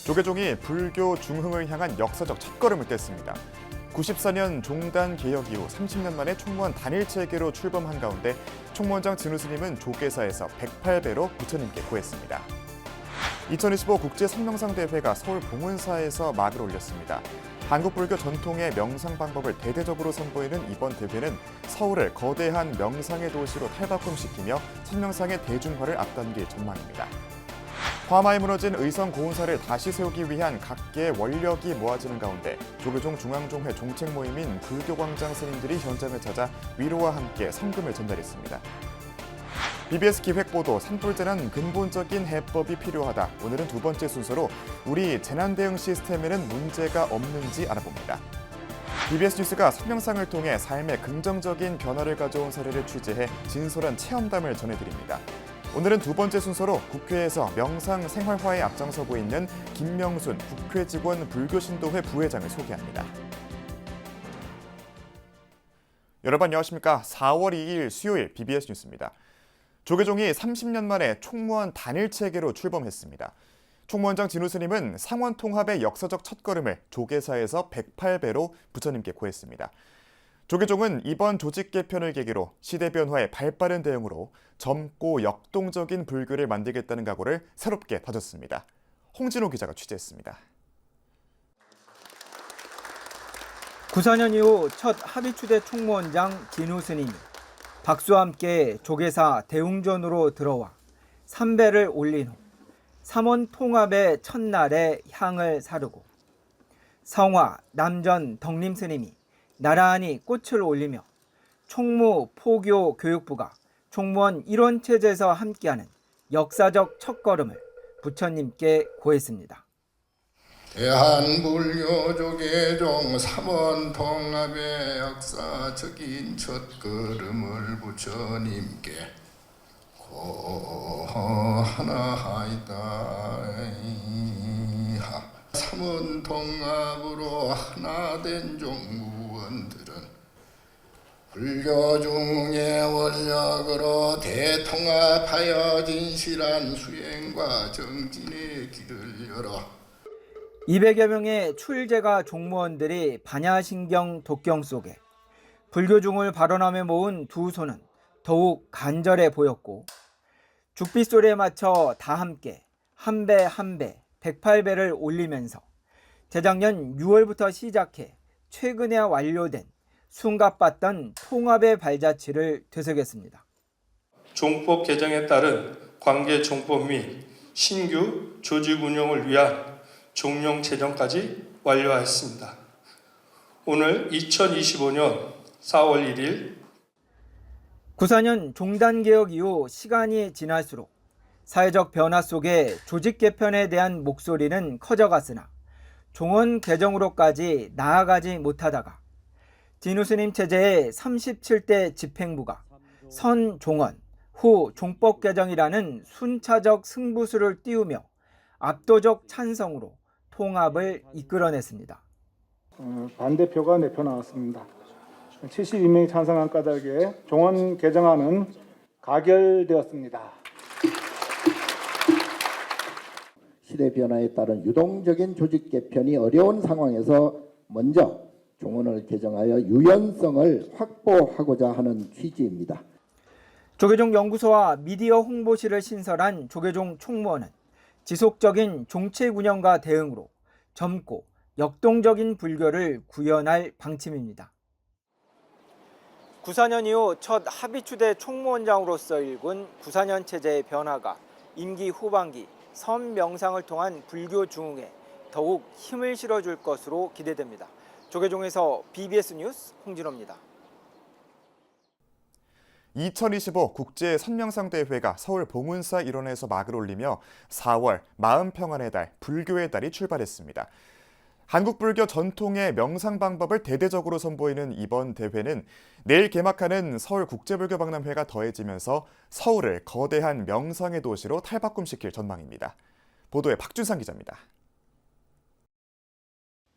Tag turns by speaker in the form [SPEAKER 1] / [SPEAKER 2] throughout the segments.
[SPEAKER 1] 조계종이 불교 중흥을 향한 역사적 첫걸음을 뗐습니다. 94년 종단 개혁 이후 30년 만에 총무원 단일 체계로 출범한 가운데 총무원장 진우 스님은 조계사에서 108배로 부처님께 고했습니다. 2025 국제 성명상 대회가 서울 봉은사에서 막을 올렸습니다. 한국 불교 전통의 명상 방법을 대대적으로 선보이는 이번 대회는 서울을 거대한 명상의 도시로 탈바꿈시키며 천명상의 대중화를 앞당길 전망입니다. 화마에 무너진 의성 고운사를 다시 세우기 위한 각계의 원력이 모아지는 가운데 조계종 중앙종회 종책 모임인 불교광장 스님들이 현장을 찾아 위로와 함께 성금을 전달했습니다. BBS 기획보도 산불재난 근본적인 해법이 필요하다. 오늘은 두 번째 순서로 우리 재난대응 시스템에는 문제가 없는지 알아봅니다. BBS 뉴스가 성명상을 통해 삶에 긍정적인 변화를 가져온 사례를 취재해 진솔한 체험담을 전해드립니다. 오늘은 두 번째 순서로 국회에서 명상 생활화에 앞장서고 있는 김명순 국회 직원 불교신도회 부회장을 소개합니다. 여러분 안녕하십니까? 4월 2일 수요일 BBS 뉴스입니다. 조계종이 30년 만에 총무원 단일 체계로 출범했습니다. 총무원장 진우 스님은 상원 통합의 역사적 첫걸음을 조계사에서 108배로 부처님께 고했습니다. 조계종은 이번 조직 개편을 계기로 시대 변화에 발빠른 대응으로 젊고 역동적인 불교를 만들겠다는 각오를 새롭게 다졌습니다. 홍진호 기자가 취재했습니다.
[SPEAKER 2] 94년 이후 첫 합의추대 총무원장 진우 스님이 박수와 함께 조계사 대웅전으로 들어와 3배를 올린 후 삼원 통합의 첫날에 향을 사르고 성화, 남전, 덕림 스님이 나란히 꽃을 올리며 총무, 포교, 교육부가 총무원 일원체제에서 함께하는 역사적 첫걸음을 부처님께 고했습니다.
[SPEAKER 3] 대한불교조계종 삼원 통합의 역사적인 첫걸음을 부처님께 고하나이다. 삼원 통합으로 하나된 종무원들은 불교 중의 원력으로 대통합하여 진실한 수행과 정진의 길을 열어
[SPEAKER 2] 200여 명의 출제가 종무원들이 반야신경 독경 속에 불교중을 발언하며 모은 두 손은 더욱 간절해 보였고 죽빛 소리에 맞춰 다 함께 한 배 한 배 108배를 올리면서 재작년 6월부터 시작해 최근에야 완료된 숨가빴던 통합의 발자취를 되새겼습니다.
[SPEAKER 4] 종법 개정에 따른 관계 종법 및 신규 조직 운영을 위한 종용 제정까지 완료하였습니다. 오늘 2025년 4월 1일
[SPEAKER 2] 94년 종단개혁 이후 시간이 지날수록 사회적 변화 속에 조직 개편에 대한 목소리는 커져갔으나 종원 개정으로까지 나아가지 못하다가 진우 스님 체제의 37대 집행부가 선 종원, 후 종법 개정이라는 순차적 승부수를 띄우며 압도적 찬성으로 통합을 이끌어냈습니다.
[SPEAKER 5] 반대표가 4표 나왔습니다. 72명이 찬성한 까닭에 종원 개정안은 가결되었습니다.
[SPEAKER 6] 시대 변화에 따른 유동적인 조직 개편이 어려운 상황에서 먼저 종원을 개정하여 유연성을 확보하고자 하는 취지입니다.
[SPEAKER 2] 조계종 연구소와 미디어 홍보실을 신설한 조계종 총무원은 지속적인 종책 운영과 대응으로 젊고 역동적인 불교를 구현할 방침입니다. 94년 이후 첫 합의추대 총무원장으로서 일군 94년 체제의 변화가 임기 후반기 선명상을 통한 불교 중흥에 더욱 힘을 실어줄 것으로 기대됩니다. 조계종에서 BBS 뉴스 홍진호입니다.
[SPEAKER 1] 2025 국제 선명상 대회가 서울 봉은사 일원에서 막을 올리며 4월 마음평안의 달, 불교의 달이 출발했습니다. 한국 불교 전통의 명상 방법을 대대적으로 선보이는 이번 대회는 내일 개막하는 서울 국제불교박람회가 더해지면서 서울을 거대한 명상의 도시로 탈바꿈시킬 전망입니다. 보도에 박준상 기자입니다.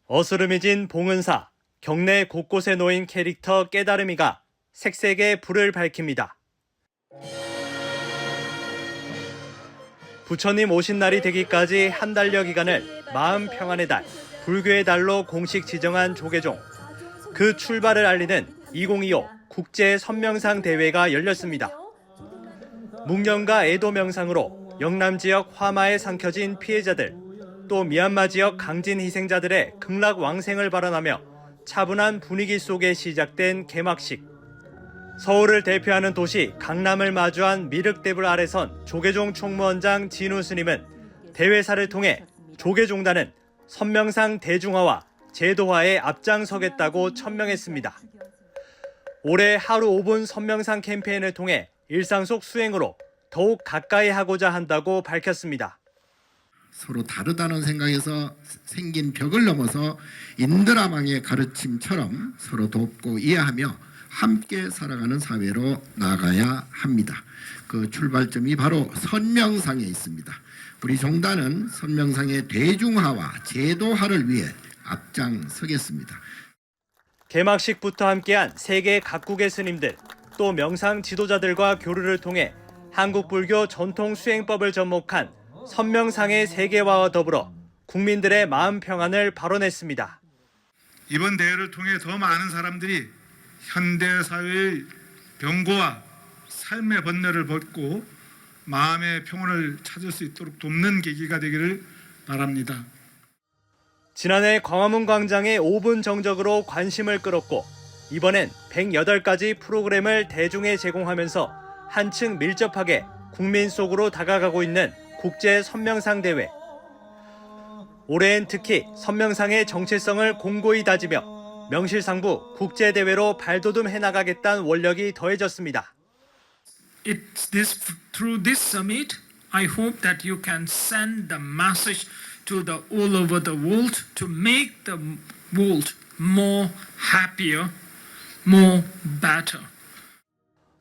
[SPEAKER 7] 어스름해진 봉은사, 경내 곳곳에 놓인 캐릭터 깨달음이가 색색의 불을 밝힙니다. 부처님 오신 날이 되기까지 한 달여 기간을 마음 평안의 달, 불교의 달로 공식 지정한 조계종. 그 출발을 알리는 2025 국제 선명상 대회가 열렸습니다. 묵념과 애도 명상으로 영남 지역 화마에 삼켜진 피해자들, 또 미얀마 지역 강진 희생자들의 극락 왕생을 발언하며 차분한 분위기 속에 시작된 개막식. 서울을 대표하는 도시 강남을 마주한 미륵대불 아래 선 조계종 총무원장 진우 스님은 대회사를 통해 조계종단은 선명상 대중화와 제도화에 앞장서겠다고 천명했습니다. 올해 하루 5분 선명상 캠페인을 통해 일상 속 수행으로 더욱 가까이 하고자 한다고 밝혔습니다.
[SPEAKER 3] 서로 다르다는 생각에서 생긴 벽을 넘어서 인드라망의 가르침처럼 서로 돕고 이해하며 함께 살아가는 사회로 나아가야 합니다. 그 출발점이 바로 선명상에 있습니다. 우리 종단은 선명상의 대중화와 제도화를 위해 앞장서겠습니다.
[SPEAKER 7] 개막식부터 함께한 세계 각국의 스님들, 또 명상 지도자들과 교류를 통해 한국 불교 전통 수행법을 접목한 선명상의 세계화와 더불어 국민들의 마음 평안을 발언했습니다.
[SPEAKER 8] 이번 대회를 통해 더 많은 사람들이 현대 사회의 병고와 삶의 번뇌를 벗고 마음의 평온을 찾을 수 있도록 돕는 계기가 되기를 바랍니다.
[SPEAKER 7] 지난해 광화문 광장에 5분 정적으로 관심을 끌었고 이번엔 108가지 프로그램을 대중에 제공하면서 한층 밀접하게 국민 속으로 다가가고 있는 국제 선명상 대회. 올해엔 특히 선명상의 정체성을 공고히 다지며 명실상부 국제 대회로 발돋움해 나가겠다는 원력이 더해졌습니다.
[SPEAKER 9] Through this summit, I hope that you can send the message to the all over the world to make the world more happier, more better.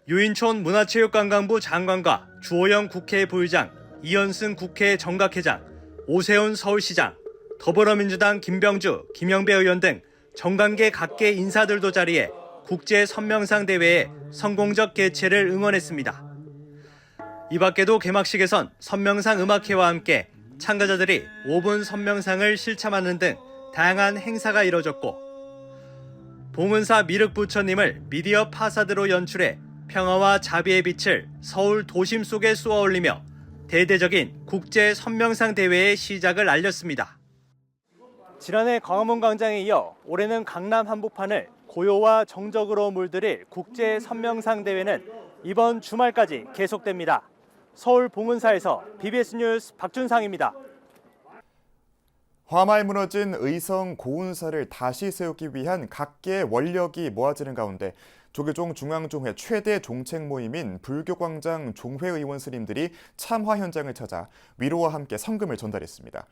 [SPEAKER 7] 유인촌 문화체육관광부 장관과 주호영 국회 부의장, 이현승 국회 정각회장, 오세훈 서울시장, 더불어민주당 김병주, 김영배 의원 등 정관계 각계 인사들도 자리해 국제 선명상 대회의 성공적 개최를 응원했습니다. 이 밖에도 개막식에선 선명상 음악회와 함께 참가자들이 5분 선명상을 실참하는 등 다양한 행사가 이뤄졌고 봉은사 미륵부처님을 미디어 파사드로 연출해 평화와 자비의 빛을 서울 도심 속에 쏘아올리며 대대적인 국제 선명상 대회의 시작을 알렸습니다. 지난해 광화문 광장에 이어 올해는 강남 한복판을 고요와 정적으로 물들일 국제 선명상 대회는 이번 주말까지 계속됩니다. 서울 봉은사에서 BBS 뉴스 박준상입니다.
[SPEAKER 1] 화마에 무너진 의성 고운사를 다시 세우기 위한 각계의 원력이 모아지는 가운데 조계종 중앙종회 최대 종책 모임인 불교광장 종회의원 스님들이 참화 현장을 찾아 위로와 함께 성금을 전달했습니다.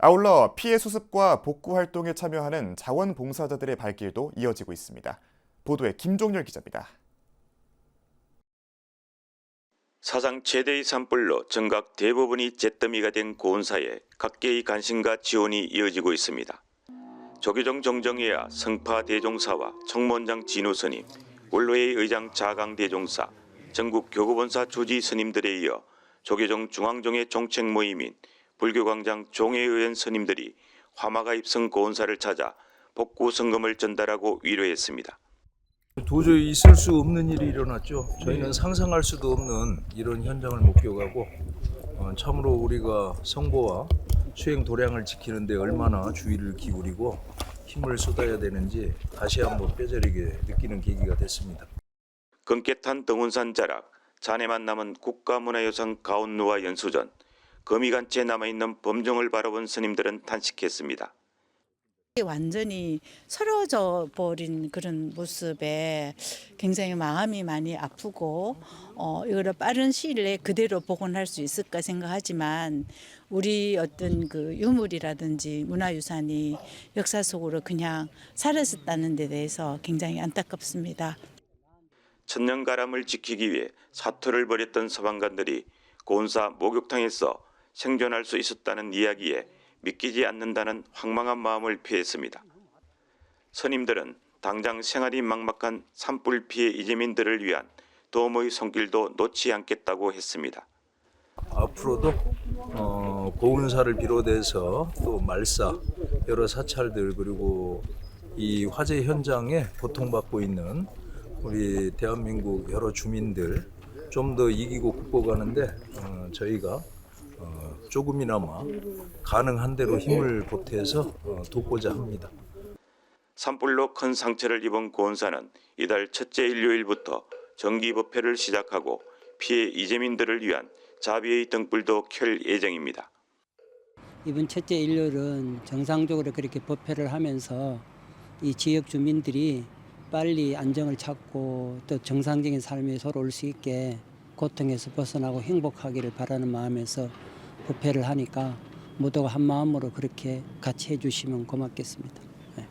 [SPEAKER 1] 아울러 피해 수습과 복구 활동에 참여하는 자원봉사자들의 발길도 이어지고 있습니다. 보도에 김종열 기자입니다.
[SPEAKER 10] 사상 최대의 산불로 전각 대부분이 잿더미가 된 고운사에 각계의 관심과 지원이 이어지고 있습니다. 조계종 정정회와 성파 대종사와 총무원장 진우 스님, 원로의 의장 자강 대종사, 전국 교구본사 주지 스님들에 이어 조계종 중앙종회 종책 모임인 불교광장 종회의원 스님들이 화마가 입성 고운사를 찾아 복구 성금을 전달하고 위로했습니다.
[SPEAKER 11] 도저히 있을 수 없는 일이 일어났죠. 저희는 상상할 수도 없는 이런 현장을 목격하고 참으로 우리가 성보와 수행 도량을 지키는 데 얼마나 주의를 기울이고 힘을 쏟아야 되는지 다시 한번 뼈저리게 느끼는 계기가 됐습니다.
[SPEAKER 10] 금깨탄 등운산 자락, 잔해만 남은 국가문화유산 가온누와 연수전, 거미간채 남아있는 범정을 바라본 스님들은 탄식했습니다.
[SPEAKER 12] 완전히 서러져 버린 그런 모습에 굉장히 마음이 많이 아프고 이거를 빠른 시일 내에 그대로 복원할 수 있을까 생각하지만 우리 어떤 그 유물이라든지 문화유산이 역사 속으로 그냥 사라졌다는 데 대해서 굉장히 안타깝습니다.
[SPEAKER 10] 천년가람을 지키기 위해 사투를 벌였던 서방관들이 고운사 목욕탕에서 생존할 수 있었다는 이야기에 믿기지 않는다는 황망한 마음을 표했습니다. 스님들은 당장 생활이 막막한 산불 피해 이재민들을 위한 도움의 손길도 놓지 않겠다고 했습니다.
[SPEAKER 11] 앞으로도 고운사를 비롯해서 또 말사 여러 사찰들 그리고 이 화재 현장에 고통받고 있는 우리 대한민국 여러 주민들 좀 더 이기고 극복하는데 저희가 조금이나마 가능한 대로 힘을 보태서 돕고자 합니다.
[SPEAKER 10] 산불로 큰 상처를 입은 고은사는 이달 첫째 일요일부터 정기 법회를 시작하고 피해 이재민들을 위한 자비의 등불도 켤 예정입니다.
[SPEAKER 13] 이번 첫째 일요일은 정상적으로 그렇게 법회를 하면서 이 지역 주민들이 빨리 안정을 찾고 또 정상적인 삶에 서로 올 수 있게 고통에서 벗어나고 행복하기를 바라는 마음에서 법회를 하니까 모두가 한 마음으로 그렇게 같이 해주시면 고맙겠습니다. 네.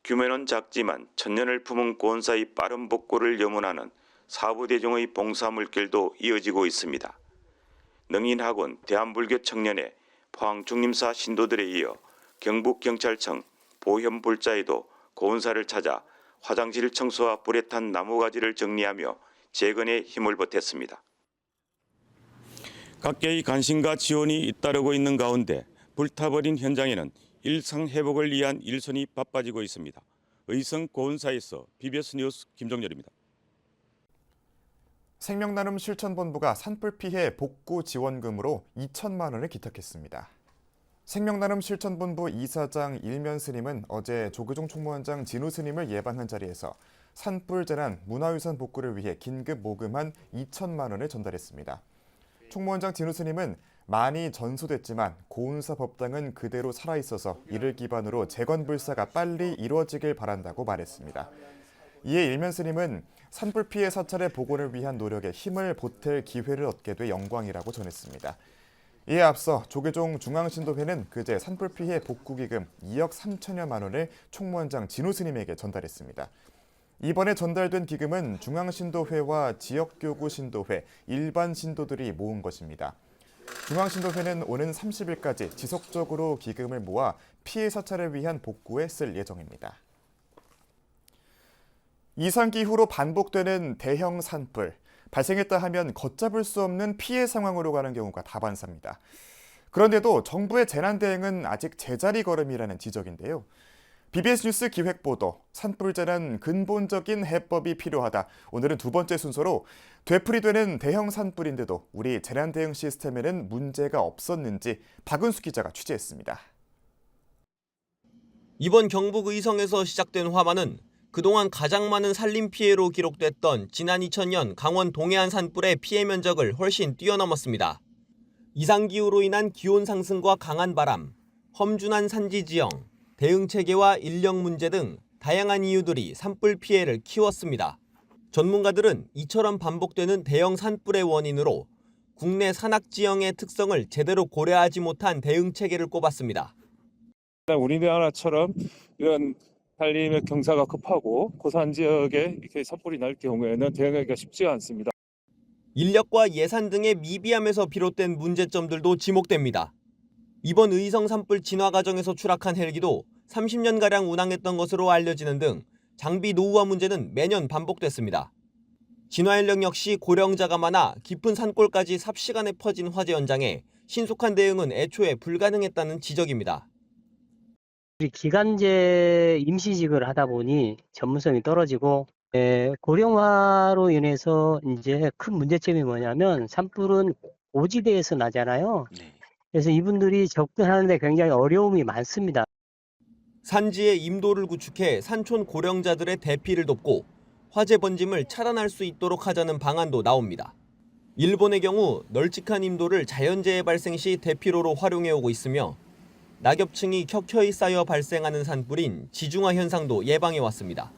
[SPEAKER 10] 규모는 작지만 천년을 품은 고은사의 빠른 복구를 염원하는 사부대종의 봉사 물길도 이어지고 있습니다. 능인학원 대한불교청년회 포항중림사 신도들에 이어 경북경찰청 보현불자에도 고은사를 찾아 화장실 청소와 불에 탄 나무가지를 정리하며 재건에 힘을 보탰습니다. 각계의 관심과 지원이 잇따르고 있는 가운데 불타버린 현장에는 일상 회복을 위한 일손이 바빠지고 있습니다. 의성 고은사에서 BBS 뉴스 김정열입니다.
[SPEAKER 1] 생명나눔 실천본부가 산불 피해 복구 지원금으로 2천만 원을 기탁했습니다. 생명나눔 실천본부 이사장 일면 스님은 어제 조계종 총무원장 진우 스님을 예방한 자리에서 산불 재난 문화유산 복구를 위해 긴급 모금한 2천만 원을 전달했습니다. 총무원장 진우 스님은 많이 전소됐지만 고운사 법당은 그대로 살아있어서 이를 기반으로 재건불사가 빨리 이루어지길 바란다고 말했습니다. 이에 일면 스님은 산불 피해 사찰의 복원을 위한 노력에 힘을 보탤 기회를 얻게 돼 영광이라고 전했습니다. 이에 앞서 조계종 중앙신도회는 그제 산불 피해 복구기금 2억 3천여만 원을 총무원장 진우 스님에게 전달했습니다. 이번에 전달된 기금은 중앙신도회와 지역교구신도회, 일반 신도들이 모은 것입니다. 중앙신도회는 오는 30일까지 지속적으로 기금을 모아 피해 사찰을 위한 복구에 쓸 예정입니다. 이상기후로 반복되는 대형 산불. 발생했다 하면 걷잡을 수 없는 피해 상황으로 가는 경우가 다반사입니다. 그런데도 정부의 재난 대응은 아직 제자리 걸음이라는 지적인데요. BBS 뉴스 기획보도 산불 재난 근본적인 해법이 필요하다. 오늘은 두 번째 순서로 되풀이되는 대형 산불인데도 우리 재난 대응 시스템에는 문제가 없었는지 박은수 기자가 취재했습니다.
[SPEAKER 14] 이번 경북 의성에서 시작된 화만은 그동안 가장 많은 산림 피해로 기록됐던 지난 2000년 강원 동해안 산불의 피해 면적을 훨씬 뛰어넘었습니다. 이상기후로 인한 기온 상승과 강한 바람, 험준한 산지 지형, 대응 체계와 인력 문제 등 다양한 이유들이 산불 피해를 키웠습니다. 전문가들은 이처럼 반복되는 대형 산불의 원인으로 국내 산악 지형의 특성을 제대로 고려하지 못한 대응 체계를 꼽았습니다.
[SPEAKER 15] 우리나라처럼 이런 산림의 경사가 급하고 고산 지역에 이렇게 산불이 날 경우에는 대응하기가 쉽지가 않습니다.
[SPEAKER 14] 인력과 예산 등의 미비함에서 비롯된 문제점들도 지목됩니다. 이번 의성 산불 진화 과정에서 추락한 헬기도 30년가량 운항했던 것으로 알려지는 등 장비 노후화 문제는 매년 반복됐습니다. 진화 인력 역시 고령자가 많아 깊은 산골까지 삽시간에 퍼진 화재 현장에 신속한 대응은 애초에 불가능했다는 지적입니다.
[SPEAKER 16] 기간제 임시직을 하다 보니 전문성이 떨어지고 고령화로 인해서 이제 큰 문제점이 뭐냐면 산불은 고지대에서 나잖아요. 그래서 이분들이 접근하는데 굉장히 어려움이 많습니다.
[SPEAKER 14] 산지에 임도를 구축해 산촌 고령자들의 대피를 돕고 화재 번짐을 차단할 수 있도록 하자는 방안도 나옵니다. 일본의 경우 널찍한 임도를 자연재해 발생 시 대피로로 활용해오고 있으며 낙엽층이 켜켜이 쌓여 발생하는 산불인 지중화 현상도 예방해왔습니다.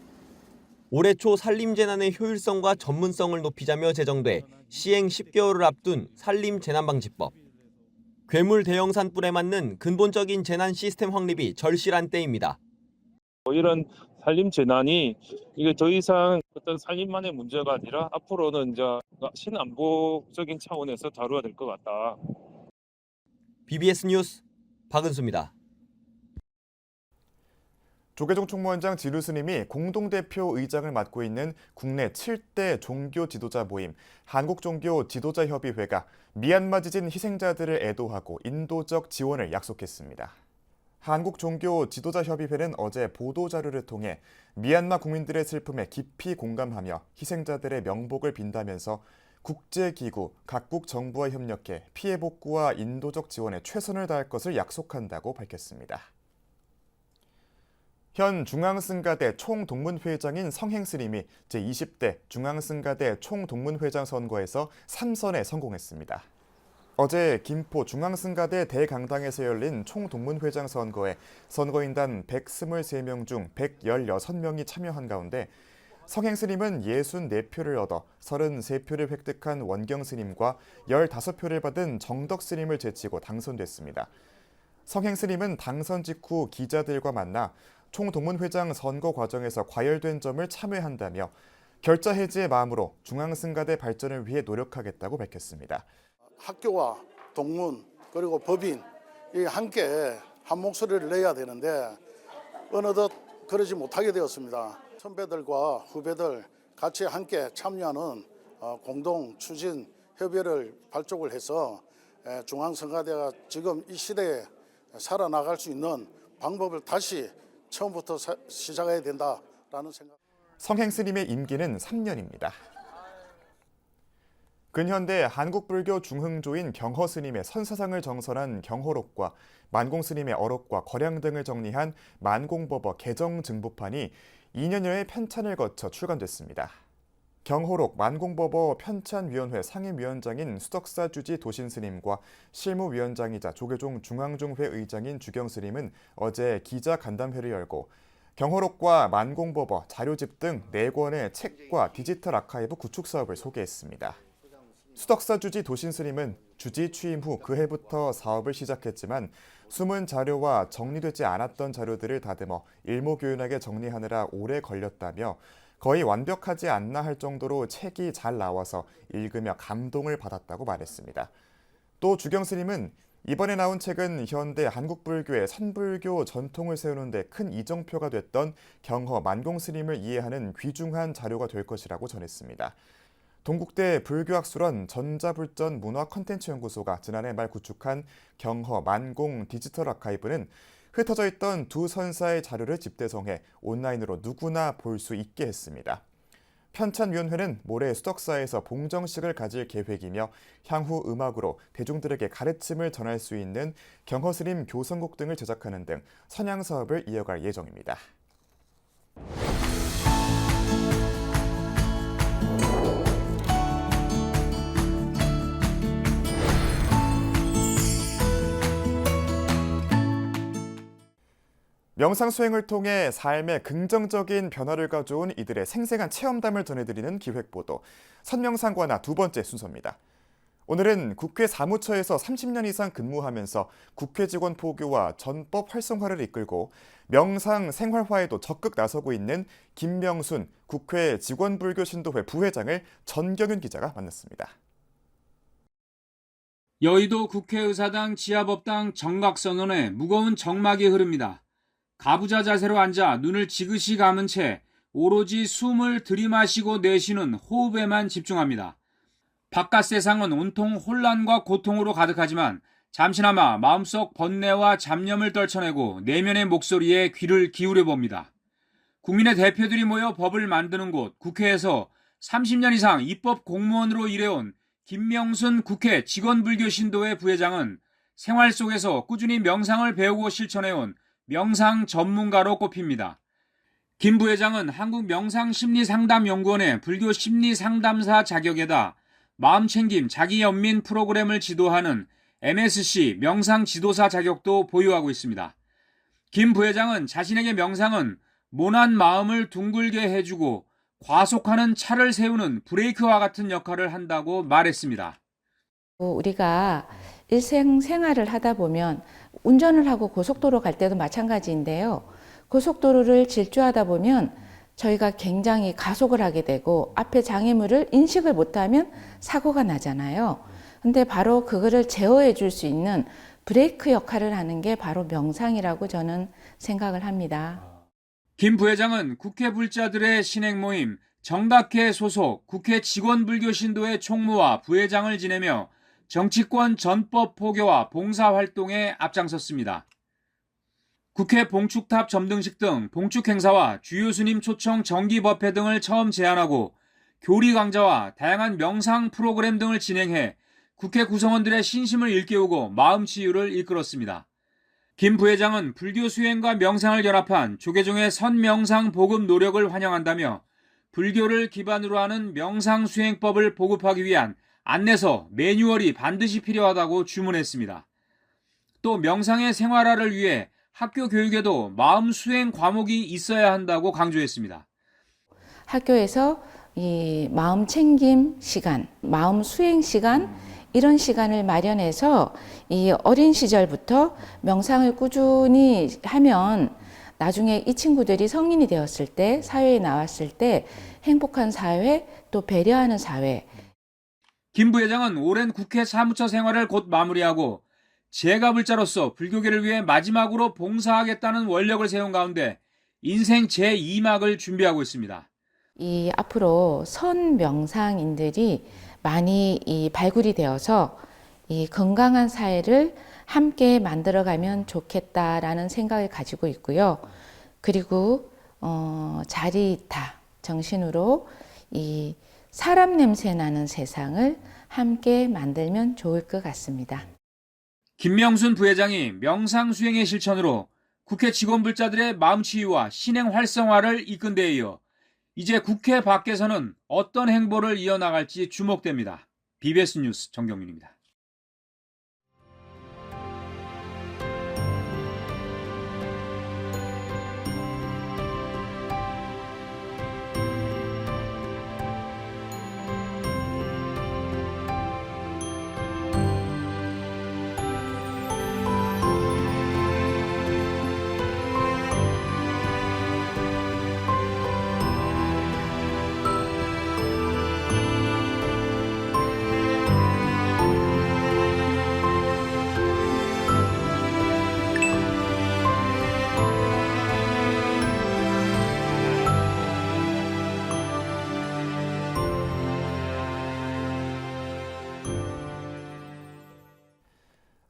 [SPEAKER 14] 올해 초 산림재난의 효율성과 전문성을 높이자며 제정돼 시행 10개월을 앞둔 산림재난방지법. 괴물 대형 산불에 맞는 근본적인 재난 시스템 확립이 절실한 때입니다.
[SPEAKER 15] 이런 산림 재난이 이게 더 이상 어떤 산림만의 문제가 아니라 앞으로는 이제 신안보적인 차원에서 다루어야 될 것 같다.
[SPEAKER 14] BBS 뉴스 박은수입니다.
[SPEAKER 1] 조계종 총무원장 진우 스님이 공동대표 의장을 맡고 있는 국내 7대 종교 지도자 모임 한국종교 지도자협의회가 미얀마 지진 희생자들을 애도하고 인도적 지원을 약속했습니다. 한국종교 지도자협의회는 어제 보도자료를 통해 미얀마 국민들의 슬픔에 깊이 공감하며 희생자들의 명복을 빈다면서 국제기구, 각국 정부와 협력해 피해 복구와 인도적 지원에 최선을 다할 것을 약속한다고 밝혔습니다. 현 중앙승가대 총동문회장인 성행 스님이 제20대 중앙승가대 총동문회장 선거에서 3선에 성공했습니다. 어제 김포 중앙승가대 대강당에서 열린 총동문회장 선거에 선거인단 123명 중 116명이 참여한 가운데 성행 스님은 64표를 얻어 33표를 획득한 원경 스님과 15표를 받은 정덕 스님을 제치고 당선됐습니다. 성행 스님은 당선 직후 기자들과 만나 총동문회장 선거 과정에서 과열된 점을 참회한다며 결자 해지의 마음으로 중앙승가대 발전을 위해 노력하겠다고 밝혔습니다.
[SPEAKER 17] 학교와 동문 그리고 법인 함께 한 목소리를 내야 되는데 어느덧 그러지 못하게 되었습니다. 선배들과 후배들 같이 함께 참여하는 공동 추진 협의회를 발족을 해서 중앙성가대가 지금 이 시대에 살아나갈 수 있는 방법을 다시 처음부터 시작해야 된다라는 생각.
[SPEAKER 1] 성행 스님의 임기는 3년입니다. 근현대 한국불교 중흥조인 경허 스님의 선사상을 정선한 경허록과 만공 스님의 어록과 거량 등을 정리한 만공법어 개정 증보판이 2년여의 편찬을 거쳐 출간됐습니다. 경호록 만공법어 편찬위원회 상임위원장인 수덕사 주지 도신 스님과 실무위원장이자 조계종 중앙종회 의장인 주경 스님은 어제 기자 간담회를 열고 경호록과 만공법어 자료집 등 4권의 책과 디지털 아카이브 구축 사업을 소개했습니다. 수덕사 주지 도신 스님은 주지 취임 후 그해부터 사업을 시작했지만 숨은 자료와 정리되지 않았던 자료들을 다듬어 일목요연하게 정리하느라 오래 걸렸다며 거의 완벽하지 않나 할 정도로 책이 잘 나와서 읽으며 감동을 받았다고 말했습니다. 또 주경 스님은 이번에 나온 책은 현대 한국불교의 선불교 전통을 세우는 데 큰 이정표가 됐던 경허 만공 스님을 이해하는 귀중한 자료가 될 것이라고 전했습니다. 동국대 불교학술원 전자불전 문화 콘텐츠 연구소가 지난해 말 구축한 경허 만공 디지털 아카이브는 흩어져 있던 두 선사의 자료를 집대성해 온라인으로 누구나 볼 수 있게 했습니다. 편찬위원회는 모레 수덕사에서 봉정식을 가질 계획이며 향후 음악으로 대중들에게 가르침을 전할 수 있는 경허스님 교선곡 등을 제작하는 등 선양 사업을 이어갈 예정입니다. 명상 수행을 통해 삶에 긍정적인 변화를 가져온 이들의 생생한 체험담을 전해드리는 기획보도 선명상관화 두 번째 순서입니다. 오늘은 국회 사무처에서 30년 이상 근무하면서 국회 직원 포교와 전법 활성화를 이끌고 명상 생활화에도 적극 나서고 있는 김명순 국회 직원불교신도회 부회장을 전경윤 기자가 만났습니다.
[SPEAKER 18] 여의도 국회의사당 지하법당 정각선언에 무거운 정막이 흐릅니다. 가부좌 자세로 앉아 눈을 지그시 감은 채 오로지 숨을 들이마시고 내쉬는 호흡에만 집중합니다. 바깥 세상은 온통 혼란과 고통으로 가득하지만 잠시나마 마음속 번뇌와 잡념을 떨쳐내고 내면의 목소리에 귀를 기울여 봅니다. 국민의 대표들이 모여 법을 만드는 곳 국회에서 30년 이상 입법 공무원으로 일해온 김명순 국회 직원불교신도회 부회장은 생활 속에서 꾸준히 명상을 배우고 실천해온 명상 전문가로 꼽힙니다. 김 부회장은 한국명상심리상담연구원의 불교심리상담사 자격에다 마음챙김 자기연민 프로그램을 지도하는 MSC 명상지도사 자격도 보유하고 있습니다. 김 부회장은 자신에게 명상은 모난 마음을 둥글게 해주고 과속하는 차를 세우는 브레이크와 같은 역할을 한다고 말했습니다.
[SPEAKER 19] 우리가 일생생활을 하다 보면 운전을 하고 고속도로 갈 때도 마찬가지인데요. 고속도로를 질주하다 보면 저희가 굉장히 가속을 하게 되고 앞에 장애물을 인식을 못하면 사고가 나잖아요. 근데 바로 그거를 제어해 줄 수 있는 브레이크 역할을 하는 게 바로 명상이라고 저는 생각을 합니다.
[SPEAKER 18] 김 부회장은 국회 불자들의 신행 모임 정각회 소속 국회 직원불교 신도의 총무와 부회장을 지내며 정치권 전법 포교와 봉사활동에 앞장섰습니다. 국회 봉축탑 점등식 등 봉축 행사와 주요 스님 초청 정기법회 등을 처음 제안하고 교리 강좌와 다양한 명상 프로그램 등을 진행해 국회 구성원들의 신심을 일깨우고 마음 치유를 이끌었습니다. 김 부회장은 불교 수행과 명상을 결합한 조계종의 선명상 보급 노력을 환영한다며 불교를 기반으로 하는 명상수행법을 보급하기 위한 안내서, 매뉴얼이 반드시 필요하다고 주문했습니다. 또 명상의 생활화를 위해 학교 교육에도 마음 수행 과목이 있어야 한다고 강조했습니다.
[SPEAKER 19] 학교에서 이 마음 챙김 시간, 마음 수행 시간, 이런 시간을 마련해서 이 어린 시절부터 명상을 꾸준히 하면 나중에 이 친구들이 성인이 되었을 때, 사회에 나왔을 때 행복한 사회, 또 배려하는 사회.
[SPEAKER 18] 김 부회장은 오랜 국회 사무처 생활을 곧 마무리하고 제가불자로서 불교계를 위해 마지막으로 봉사하겠다는 원력을 세운 가운데 인생 제2막을 준비하고 있습니다.
[SPEAKER 19] 이 앞으로 선 명상인들이 많이 발굴이 되어서 이 건강한 사회를 함께 만들어가면 좋겠다라는 생각을 가지고 있고요. 그리고 자리이타 정신으로 이 사람 냄새 나는 세상을 함께 만들면 좋을 것 같습니다.
[SPEAKER 18] 김명순 부회장이 명상 수행의 실천으로 국회 직원불자들의 마음치유와 신행 활성화를 이끈 데 이어 이제 국회 밖에서는 어떤 행보를 이어나갈지 주목됩니다. BBS 뉴스 정경윤입니다.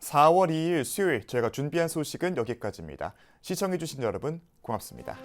[SPEAKER 1] (4월 2일) 수요일 저희가 준비한 소식은 여기까지입니다. 시청해주신 여러분 고맙습니다.